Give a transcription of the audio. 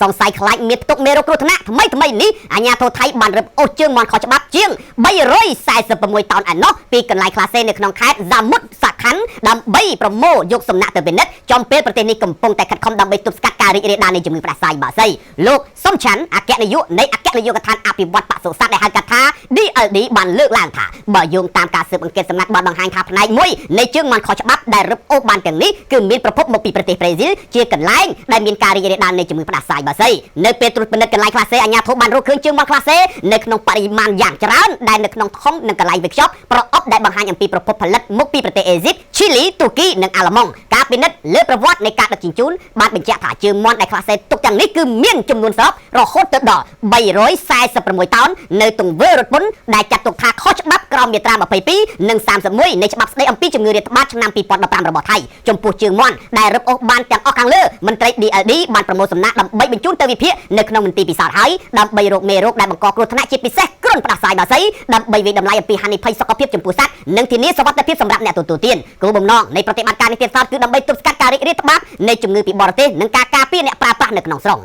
សង្ស័យខ្លាចមានផ្ទុកមេរោគគ្រោះថ្នាក់ថ្មីនេះអាជ្ញាធរថៃបានរឹបអូសជើងមន់ខុសច្បាប់ជាង346តោនឯណោះពីកន្លែងខ្លះសេនៅក្នុងខេត្តហ្សាមុតសាខណ្ឌដើម្បីប្រមូលយកសំណាក់ទៅពិនិត្យចំពេលប្រទេសនេះកំពុងតែខិតខំដើម្បីទប់ស្កាត់ការរីករាលដាលនៃជំងឺផ្ដាសាយបាសីលោកសំឆាន់អគ្គនាយកនៃអគ្គនាយកដ្ឋានអភិវឌ្ឍបសុសត្វដែលហៅកាត់ថា DLD បានលើកឡើងថាបើយោងតាមការស៊ើបអង្កេតសំណាក់បានបង្ហាញថាផ្នែកមួយនៃជើងមន់ខុសច្បាប់ដែលរឹបអូសបានទាំងនេះគឺមានប្រភពមកពីប្រទេសប្រេស៊ីលជាកន្លែងដែលមានការរីករាលដាលនៃជំងឺផ្ដាសាយបាសីនៅពេលត្រួតពិនិត្យកន្លែងខ្លះសេអាជ្ញាធរបានរកឃើញជើងមន់ខ្លះសេនៅក្នុងបរិមាណយ៉ាងច្រើនដែលនៅក្នុងធុងនិងកន្លែងវេចខ្ចប់ប្រអប់ដែលបង្ហាញអំពីប្រភពផលិតមកពីប្រទេសអេស៊ីបឈីលីទូគីនិងអាល្លឺម៉ង់ការពិនិត្យលើប្រវត្តិនៃការដឹកជញ្ជូនបានបញ្ជាក់ថាជើងមន់ដែលខ្លះសេទុកទាំងនេះគឺមានចំនួនសរុបរហូតទៅដល់346តោននៅទង្វើរថពន្ធដែលចាត់ទុកថាខុសច្បាប់ក្រោមមាត្រា22និង31នៃច្បាប់ស្តីអំពីជំងឺរាតត្បាតឆ្នាំ2015របស់ថៃចំពោះជើងមន់ដែលរឹបអូសបានទាំងអស់ខាងលើមន្ត្រី DLD បានប្រមូលសំណាក់ដើម្បីបញ្ជូនទៅវិភាគនៅក្នុងមន្ទីរពិសោធន៍ហើយដើម្បីរកមេរោគដែលបង្កគ្រោះថ្នាក់ជាពិសេសគ្រុនផ្ដាសាយបាសីដើម្បីវិតម្លៃអំពីហានិភ័យសុខភាពចំពោះសត្វនិងធានាសុវត្ថិភាពសម្រាប់អ្នកទទួលទានគោលបំណងនៃប្រតិបត្តិការនេះទៀតសោតគឺដើម្បីទប់ស្កាត់ការរីករាលដាលនៃជំងឺពីបរទេសនិងការការពារអ្នកប្រើប្រាស់នៅក្នុងស្រុក